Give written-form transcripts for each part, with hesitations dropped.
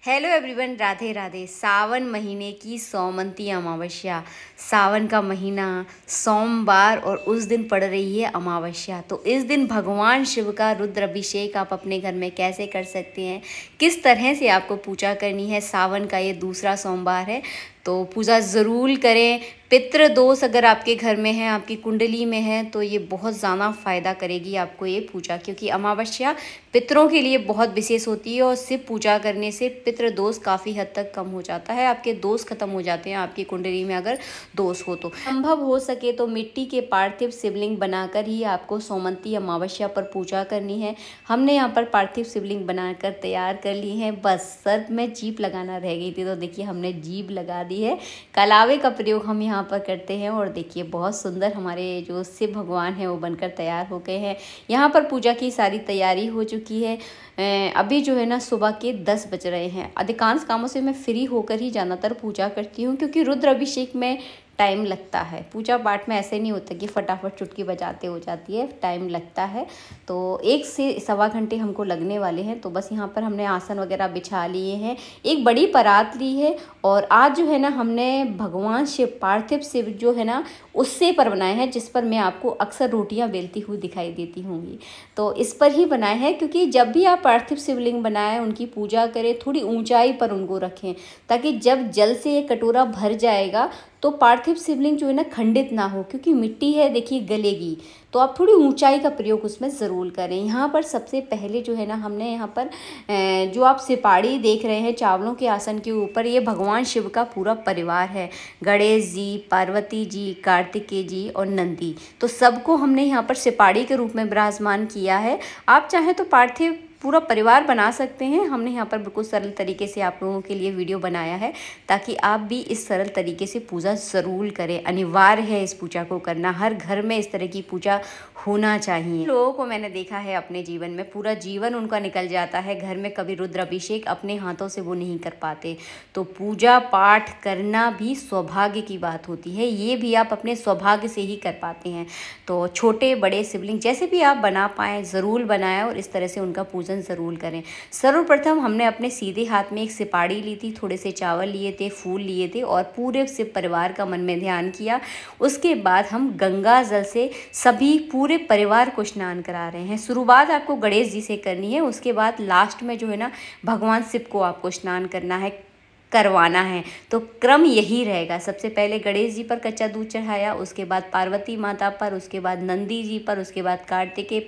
Hello everyone, Radhe Radhe. Sawan महीने की सौमंती अमावस्या, सावन का महीना, सोमवार और उस दिन पड़ रही है अमावस्या। तो इस दिन भगवान शिव का रुद्र अभिषेक आप अपने घर में कैसे कर सकते हैं, किस तरह से आपको पूजा करनी है। सावन का ये दूसरा सोमवार है तो पूजा ज़रूर करें। पितृ दोष अगर आपके घर में है, आपकी कुंडली में है, तो ये बहुत ज़्यादा फ़ायदा करेगी आपको ये पूजा, क्योंकि अमावस्या पितरों के लिए बहुत विशेष होती है और शिव पूजा करने से पितृ दोष काफ़ी हद तक कम हो जाता है। आपके दोष खत्म हो जाते हैं आपकी कुंडली में अगर दोष हो तो। संभव हो सके तो मिट्टी के पार्थिव शिवलिंग बनाकर ही आपको सोमवती अमावस्या पर पूजा करनी है। हमने यहाँ पर पार्थिव शिवलिंग बनाकर तैयार कर ली है, बस सर में जीभ लगाना रह गई थी, तो देखिए हमने जीभ लगा दी है। कलावे का प्रयोग हम यहाँ पर करते हैं और देखिए बहुत सुंदर हमारे जो शिव भगवान हैं वो बनकर तैयार हो गए हैं। यहाँ पर पूजा की सारी तैयारी हो चुकी है। अभी जो है ना सुबह के 10 बज रहे हैं। अधिकांश कामों से मैं फ्री होकर ही ज़्यादातर पूजा करती हूँ, क्योंकि रुद्र अभिषेक में टाइम लगता है। पूजा पाठ में ऐसे नहीं होता कि फटाफट चुटकी बजाते हो जाती है, टाइम लगता है। तो 1 से सवा घंटे हमको लगने वाले हैं। तो बस यहाँ पर हमने आसन वगैरह बिछा लिए हैं, एक बड़ी परात ली है और आज जो है ना हमने भगवान शिव, पार्थिव शिव जो है ना उससे पर बनाए हैं, जिस पर मैं आपको अक्सर रोटियां बेलती हुई दिखाई देती होंगी। तो इस पर ही बनाए हैं, क्योंकि जब भी आप पार्थिव शिवलिंग बनाएं, उनकी पूजा करें, थोड़ी ऊंचाई पर उनको रखें, ताकि जब जल से ये कटोरा भर जाएगा तो पार्थिव शिवलिंग जो है ना खंडित ना हो, क्योंकि मिट्टी है देखिए गलेगी। तो आप थोड़ी ऊंचाई का प्रयोग उसमें ज़रूर करें। यहाँ पर सबसे पहले जो है ना हमने यहाँ पर जो आप सिपाड़ी देख रहे हैं चावलों के आसन के ऊपर, ये भगवान शिव का पूरा परिवार है। गणेश जी, पार्वती जी, कार्तिकेय जी और नंदी, तो सबको हमने यहाँ पर सिपाड़ी के रूप में विराजमान किया है। आप चाहें तो पार्थिव पूरा परिवार बना सकते हैं। हमने यहाँ पर बिल्कुल सरल तरीके से आप लोगों के लिए वीडियो बनाया है, ताकि आप भी इस सरल तरीके से पूजा ज़रूर करें। अनिवार्य है इस पूजा को करना, हर घर में इस तरह की पूजा होना चाहिए। लोगों को मैंने देखा है अपने जीवन में, पूरा जीवन उनका निकल जाता है घर में, कभी रुद्र अभिषेक अपने हाथों से वो नहीं कर पाते। तो पूजा पाठ करना भी सौभाग्य की बात होती है, ये भी आप अपने सौभाग्य से ही कर पाते हैं। तो छोटे बड़े शिवलिंग जैसे भी आप बना पाएँ ज़रूर बनाएं और इस तरह से उनका पूजन ज़रूर करें। सर्वप्रथम हमने अपने सीधे हाथ में एक सिपाड़ी ली थी, थोड़े से चावल लिए थे, फूल लिए थे और पूरे शिव परिवार का मन में ध्यान किया। उसके बाद हम गंगा जल से सभी पूरे परिवार को स्नान करा रहे हैं। शुरुआत आपको गणेश जी से करनी है, उसके बाद लास्ट में जो है ना भगवान शिव को आपको स्नान करवाना है। तो क्रम यही रहेगा। सबसे पहले गणेश जी पर कच्चा दूध चढ़ाया, उसके बाद पार्वती माता पर, उसके बाद नंदी जी पर, उसके बाद कार्तिकेय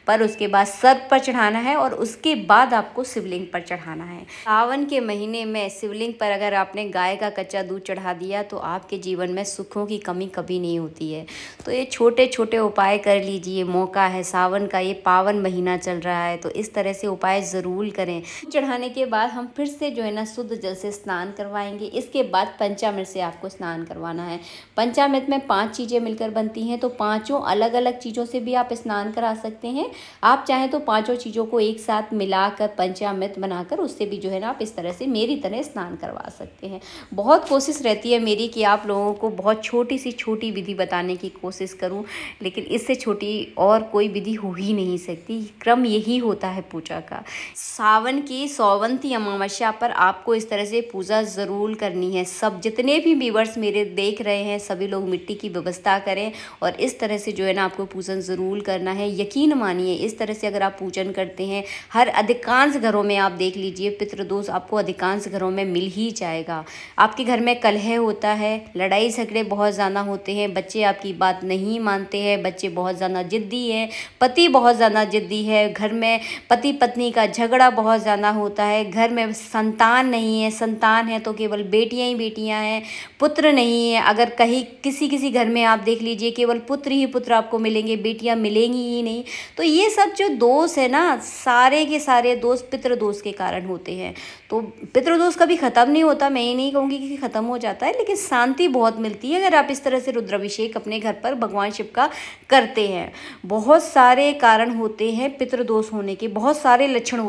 पर उसके बाद सर्प पर चढ़ाना है और उसके बाद आपको शिवलिंग पर चढ़ाना है। सावन के महीने में शिवलिंग पर अगर आपने गाय का कच्चा दूध चढ़ा दिया तो आपके जीवन में सुखों की कमी कभी नहीं होती है। तो ये छोटे छोटे उपाय कर लीजिए, मौका है, सावन का ये पावन महीना चल रहा है, तो इस तरह से उपाय ज़रूर करें। चढ़ाने के बाद हम फिर से जो है ना शुद्ध जल से स्नान करवाएंगे। इसके बाद पंचामृत से आपको स्नान करवाना है। पंचामृत में 5 चीज़ें मिलकर बनती हैं, तो 5 अलग अलग चीज़ों से भी आप स्नान करा सकते हैं। आप चाहें तो 5 चीज़ों को एक साथ मिलाकर पंचामृत बनाकर उससे भी जो है ना आप इस तरह से मेरी तरह स्नान करवा सकते हैं। बहुत कोशिश रहती है मेरी कि आप लोगों को बहुत छोटी सी छोटी विधि बताने की कोशिश करूं, लेकिन इससे छोटी और कोई विधि हो ही नहीं सकती। क्रम यही होता है पूजा का। सावन की सोमवती अमावस्या पर आपको इस तरह से पूजा ज़रूर करनी है। सब जितने भी व्यूअर्स मेरे देख रहे हैं सभी लोग मिट्टी की व्यवस्था करें और इस तरह से जो है ना आपको पूजन ज़रूर करना है। यकीन मानिए इस तरह से अगर आप पूजन करते हैं, हर अधिकांश घरों में आप देख लीजिए पितृदोष आपको अधिकांश घरों में मिल ही जाएगा। आपके घर में कलह होता है, लड़ाई झगड़े बहुत ज़्यादा होते हैं, बच्चे आपकी बात नहीं मानते हैं, बच्चे बहुत ज़्यादा जिद्दी हैं, पति बहुत ज़्यादा जिद्दी है, घर में पति पत्नी का झगड़ा बहुत ज़्यादा होता है, घर में संतान नहीं है, संतान है तो केवल बेटियां ही बेटियां हैं, पुत्र नहीं है। अगर कहीं किसी घर में आप देख लीजिए केवल पुत्र ही पुत्र आपको मिलेंगे, बेटियां मिलेंगी ही नहीं। तो ये सब जो दोष है ना, सारे के सारे दोष पितृदोष के कारण होते हैं। तो पितृदोष कभी ख़त्म नहीं होता, मैं ये नहीं कहूँगी कि ख़त्म हो जाता है, लेकिन शांति बहुत मिलती है अगर आप इस तरह से रुद्राभिषेक अपने घर पर भगवान शिव का करते हैं। बहुत सारे कारण होते हैं पितृदोष होने के, बहुत सारे लक्षण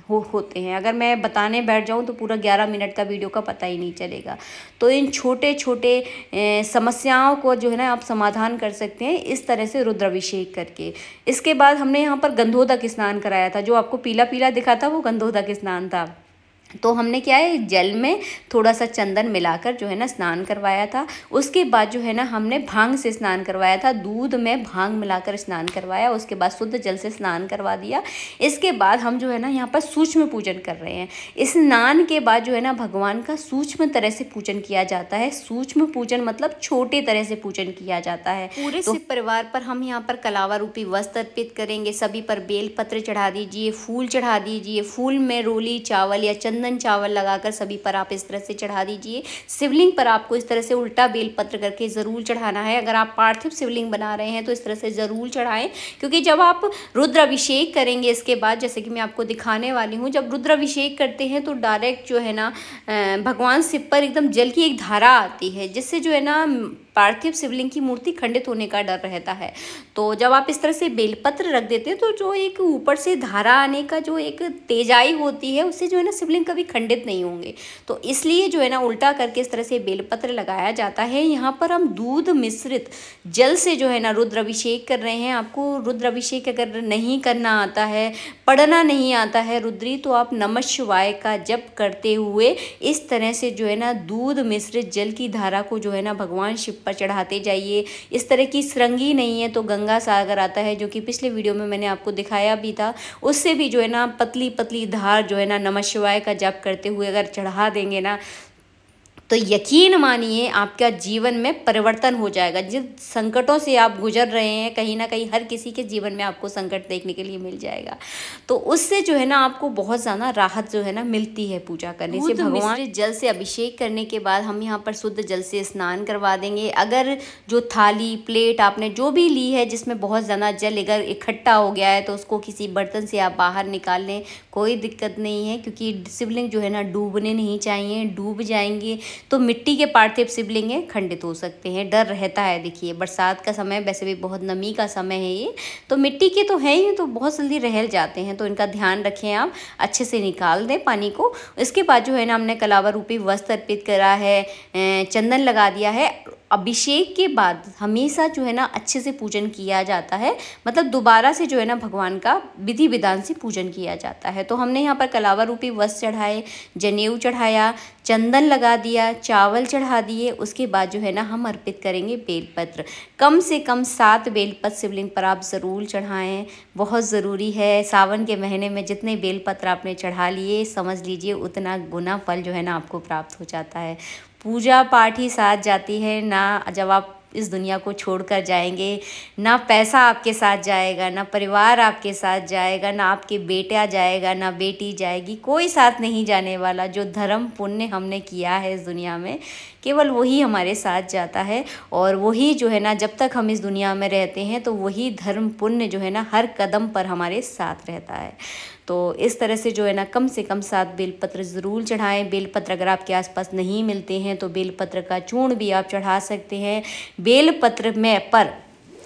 होते हैं। अगर मैं बताने बैठ जाऊँ तो पूरा 11 मिनट का वीडियो का पता ही नहीं चलेगा। तो इन छोटे छोटे समस्याओं को जो है ना आप समाधान कर सकते हैं इस तरह से रुद्राभिषेक करके। इसके बाद हमने यहाँ पर गंधोदक स्नान कराया था, जो आपको पीला पीला दिखा था वो गंधोदक स्नान था। तो हमने क्या है, जल में थोड़ा सा चंदन मिलाकर जो है ना स्नान करवाया था। उसके बाद जो है ना हमने भांग से स्नान करवाया था, दूध में भांग मिलाकर स्नान करवाया, उसके बाद शुद्ध जल से स्नान करवा दिया। इसके बाद हम जो है ना यहाँ पर सूक्ष्म पूजन कर रहे हैं। स्नान के बाद जो है ना भगवान का सूक्ष्म तरह से पूजन किया जाता है। सूक्ष्म पूजन मतलब छोटे तरह से पूजन किया जाता है। पूरे तो परिवार पर हम यहाँ पर कलावा रूपी वस्त्र अर्पित करेंगे। सभी पर बेल पत्र चढ़ा दीजिए, फूल चढ़ा दीजिए। फूल में रोली चावल या चंदन चावल लगाकर सभी पर आप इस तरह से चढ़ा दीजिए। शिवलिंग पर आपको इस तरह से उल्टा बेलपत्र करके ज़रूर चढ़ाना है। अगर आप पार्थिव शिवलिंग बना रहे हैं तो इस तरह से ज़रूर चढ़ाएं, क्योंकि जब आप रुद्राभिषेक करेंगे इसके बाद, जैसे कि मैं आपको दिखाने वाली हूँ, जब रुद्राभिषेक करते हैं तो डायरेक्ट जो है ना भगवान शिव पर एकदम जल की एक धारा आती है, जिससे जो है ना पार्थिव शिवलिंग की मूर्ति खंडित होने का डर रहता है। तो जब आप इस तरह से बेलपत्र रख देते हैं तो जो एक ऊपर से धारा आने का जो एक तेजाई होती है, उससे जो है ना शिवलिंग कभी खंडित नहीं होंगे। तो इसलिए जो है ना उल्टा करके इस तरह से बेलपत्र लगाया जाता है। यहाँ पर हम दूध मिश्रित जल से जो है ना रुद्राभिषेक कर रहे हैं। आपको रुद्राभिषेक अगर नहीं करना आता है, पढ़ना नहीं आता है रुद्री, तो आप नमः शिवाय का जप करते हुए इस तरह से जो है ना दूध मिश्रित जल की धारा को जो है ना भगवान शिव पर चढ़ाते जाइए। इस तरह की श्रृंगी नहीं है तो गंगा सागर आता है, जो कि पिछले वीडियो में मैंने आपको दिखाया भी था। उससे भी जो है ना पतली पतली धार जो है ना नमः शिवाय का जप करते हुए अगर चढ़ा देंगे ना, तो यकीन मानिए आपका जीवन में परिवर्तन हो जाएगा। जिन संकटों से आप गुजर रहे हैं, कहीं ना कहीं हर किसी के जीवन में आपको संकट देखने के लिए मिल जाएगा। तो उससे जो है ना आपको बहुत ज़्यादा राहत जो है ना मिलती है पूजा करने से। भगवान जल से अभिषेक करने के बाद हम यहाँ पर शुद्ध जल से स्नान करवा देंगे। अगर जो थाली प्लेट आपने जो भी ली है जिसमें बहुत ज़्यादा जल अगर इकट्ठा हो गया है तो उसको किसी बर्तन से आप बाहर निकाल लें, कोई दिक्कत नहीं है, क्योंकि शिवलिंग जो है ना डूबने नहीं चाहिए। डूब जाएंगे तो मिट्टी के पार्थिव शिवलिंग खंडित हो सकते हैं, डर रहता है। देखिए बरसात का समय, वैसे भी बहुत नमी का समय है ये, तो मिट्टी के तो है ही, तो बहुत जल्दी रहल जाते हैं, तो इनका ध्यान रखें, आप अच्छे से निकाल दें पानी को। इसके बाद जो है ना हमने कलावा रूपी वस्त्र अर्पित करा है, चंदन लगा दिया है। अभिषेक के बाद हमेशा जो है ना अच्छे से पूजन किया जाता है, मतलब दोबारा से जो है ना भगवान का विधि विधान से पूजन किया जाता है। तो हमने यहाँ पर कलावा रूपी वस्त्र चढ़ाए, जनेऊ चढ़ाया, चंदन लगा दिया, चावल चढ़ा दिए। उसके बाद जो है ना हम अर्पित करेंगे बेलपत्र। कम से कम 7 बेलपत्र शिवलिंग पर आप ज़रूर चढ़ाएं, बहुत ज़रूरी है। सावन के महीने में जितने बेलपत्र आपने चढ़ा लिए, समझ लीजिए उतना गुना फल जो है ना आपको प्राप्त हो जाता है। पूजा पाठ ही साथ जाती है ना, जब आप इस दुनिया को छोड़कर जाएंगे, ना पैसा आपके साथ जाएगा, ना परिवार आपके साथ जाएगा, ना आपके बेटा जाएगा, ना बेटी जाएगी, कोई साथ नहीं जाने वाला। जो धर्म पुण्य हमने किया है इस दुनिया में, केवल वही हमारे साथ जाता है। और वही जो है ना जब तक हम इस दुनिया में रहते हैं तो वही धर्म पुण्य जो है ना हर कदम पर हमारे साथ रहता है। तो इस तरह से जो है ना कम से कम 7 बेलपत्र ज़रूर चढ़ाएं। बेलपत्र अगर आपके आसपास नहीं मिलते हैं तो बेलपत्र का चूर्ण भी आप चढ़ा सकते हैं। बेलपत्र में पर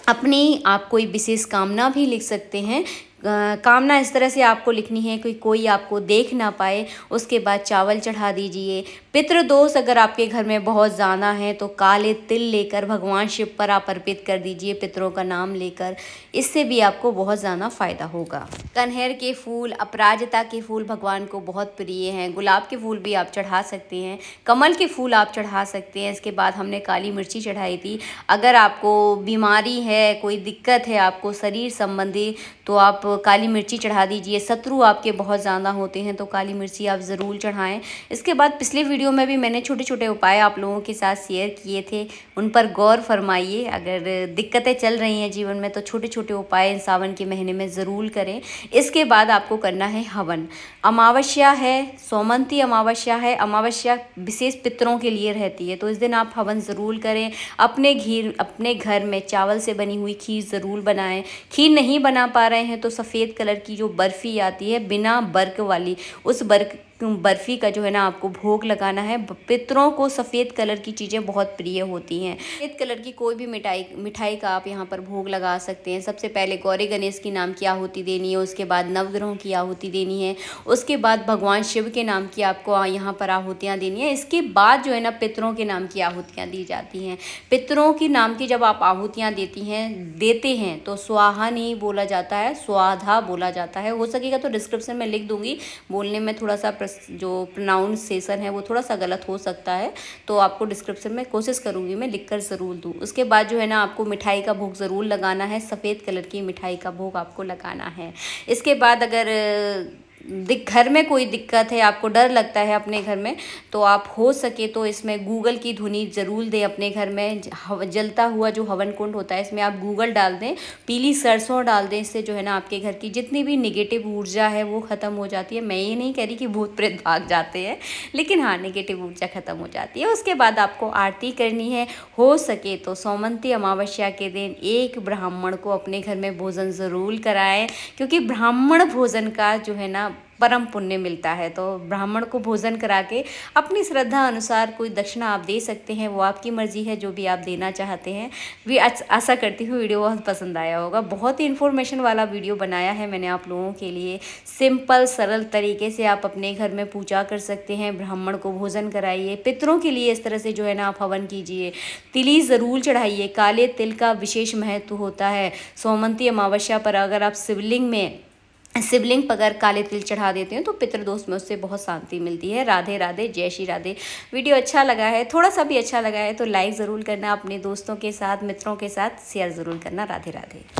अपनी आप कोई विशेष कामना भी लिख सकते हैं। कामना इस तरह से आपको लिखनी है कि कोई आपको देख ना पाए। उसके बाद चावल चढ़ा दीजिए। पितृदोष अगर आपके घर में बहुत ज़्यादा है तो काले तिल लेकर भगवान शिव पर आप अर्पित कर दीजिए, पितरों का नाम लेकर। इससे भी आपको बहुत ज़्यादा फ़ायदा होगा। कनहर के फूल, अपराजिता के फूल भगवान को बहुत प्रिय हैं। गुलाब के फूल भी आप चढ़ा सकते हैं, कमल के फूल आप चढ़ा सकते हैं। इसके बाद हमने काली मिर्ची चढ़ाई थी। अगर आपको बीमारी है, कोई दिक्कत है आपको शरीर संबंधी, तो आप काली मिर्ची चढ़ा दीजिए। शत्रु आपके बहुत ज़्यादा होते हैं तो काली मिर्ची आप ज़रूर चढ़ाएं। इसके बाद पिछले वीडियो में भी मैंने छोटे छोटे उपाय आप लोगों के साथ शेयर किए थे, उन पर गौर फरमाइए। अगर दिक्कतें चल रही हैं जीवन में तो छोटे छोटे उपाय सावन के महीने में ज़रूर करें। इसके बाद आपको करना है हवन। अमावस्या है, सोमवती अमावस्या है। अमावस्या विशेष पितरों के लिए रहती है, तो इस दिन आप हवन ज़रूर करें। अपने घर में चावल से बनी हुई खीर ज़रूर बनाएं। खीर नहीं बना पा रहे हैं तो सफ़ेद कलर की जो बर्फ़ी आती है बिना बर्क वाली, उस बर्फ़ी का जो है ना आपको भोग लगाना है। पितरों को सफ़ेद कलर की चीज़ें बहुत प्रिय होती हैं। सफ़ेद कलर की कोई भी मिठाई का आप यहाँ पर भोग लगा सकते हैं। सबसे पहले गौरी गणेश की नाम की आहुति देनी है, उसके बाद नवग्रहों की आहुति देनी है, उसके बाद भगवान शिव के नाम की आपको यहाँ पर आहुतियाँ देनी है। इसके बाद जो है ना पितरों के नाम की आहुतियाँ दी जाती हैं। पितरों की नाम की जब आप आहुतियाँ देते हैं तो स्वाहा नहीं बोला जाता है, स्वाधा बोला जाता है। हो सकेगा तो डिस्क्रिप्शन में लिख दूँगी, बोलने में थोड़ा सा जो प्रोनाउंसिएशन है वो थोड़ा सा गलत हो सकता है, तो आपको डिस्क्रिप्शन में कोशिश करूँगी मैं लिख कर ज़रूर दूँ। उसके बाद जो है ना आपको मिठाई का भोग ज़रूर लगाना है, सफ़ेद कलर की मिठाई का भोग आपको लगाना है। इसके बाद अगर घर में कोई दिक्कत है, आपको डर लगता है अपने घर में, तो आप हो सके तो इसमें गूगल की ध्वनि ज़रूर दें अपने घर में। जलता हुआ जो हवन कुंड होता है इसमें आप गूगल डाल दें, पीली सरसों डाल दें। इससे जो है ना आपके घर की जितनी भी नेगेटिव ऊर्जा है वो ख़त्म हो जाती है। मैं ये नहीं कह रही कि भूत प्रेत भाग जाते हैं, लेकिन हाँ नेगेटिव ऊर्जा ख़त्म हो जाती है। उसके बाद आपको आरती करनी है। हो सके तो सोमवती अमावस्या के दिन एक ब्राह्मण को अपने घर में भोजन ज़रूर कराएं, क्योंकि ब्राह्मण भोजन का जो है ना परम पुण्य मिलता है। तो ब्राह्मण को भोजन करा के अपनी श्रद्धा अनुसार कोई दक्षिणा आप दे सकते हैं, वो आपकी मर्जी है जो भी आप देना चाहते हैं। भी आशा करती हूँ वीडियो बहुत पसंद आया होगा। बहुत ही इन्फॉर्मेशन वाला वीडियो बनाया है मैंने आप लोगों के लिए। सिंपल सरल तरीके से आप अपने घर में पूजा कर सकते हैं। ब्राह्मण को भोजन कराइए, पितरों के लिए इस तरह से जो है ना आप हवन कीजिए। तिली ज़रूर चढ़ाइए, काले तिल का विशेष महत्व होता है। सोमवती अमावस्या पर अगर आप शिवलिंग पर अगर काले तिल चढ़ा देते हैं तो पितृदोष में उससे बहुत शांति मिलती है। राधे राधे, जय श्री राधे। वीडियो अच्छा लगा है, थोड़ा सा भी अच्छा लगा है तो लाइक ज़रूर करना, अपने दोस्तों के साथ मित्रों के साथ शेयर ज़रूर करना। राधे राधे।